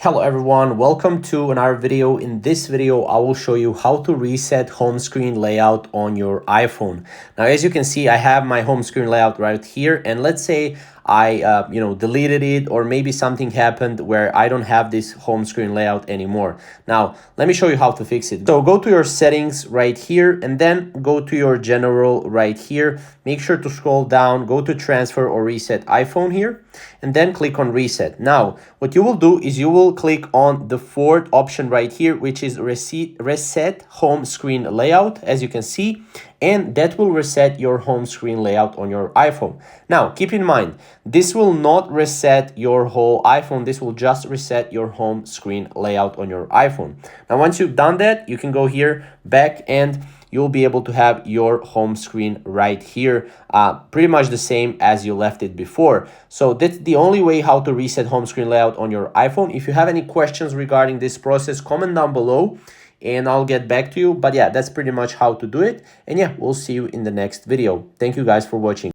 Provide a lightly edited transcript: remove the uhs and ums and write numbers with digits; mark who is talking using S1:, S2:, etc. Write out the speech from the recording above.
S1: Hello everyone, welcome to another video. In this video, I will show you how to reset home screen layout on your iPhone. Now, as you can see, I have my home screen layout right here, and let's say I deleted it, or maybe something happened where I don't have this home screen layout anymore. Now, let me show you how to fix it. So go to your settings right here, and then go to your general right here. Make sure to scroll down, go to transfer or reset iPhone here, and then click on reset. Now, what you will do is you will click on the fourth option right here, which is reset home screen layout, as you can see, and that will reset your home screen layout on your iPhone. Now, keep in mind, this will not reset your whole iPhone. This will just reset your home screen layout on your iPhone. Now, once you've done that, you can go here back and you'll be able to have your home screen right here, pretty much the same as you left it before. So that's the only way how to reset home screen layout on your iPhone. If you have any questions regarding this process, comment down below and I'll get back to you. But yeah, that's pretty much how to do it. And yeah, we'll see you in the next video. Thank you guys for watching.